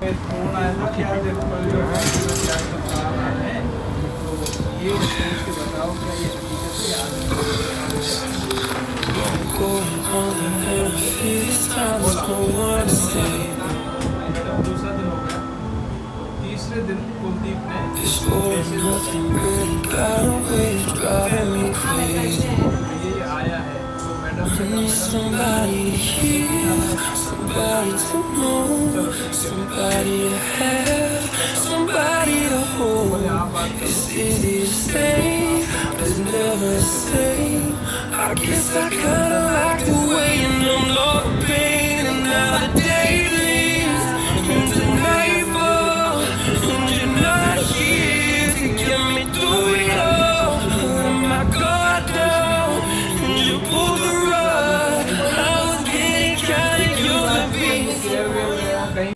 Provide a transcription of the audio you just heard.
Phone आया था कि आज क्या बता रहा है, तो ये सोच के बताओ क्या ये हकीकत से याद मैडम दूसरा दिन हो गया, तीसरे दिन कुलदीप ने ये आया है तो मैडम से Somebody to hear, somebody to know, somebody to have, somebody to hold. It's easy to say, but it's never the same. I guess I kinda like the way you numb all the pain another day.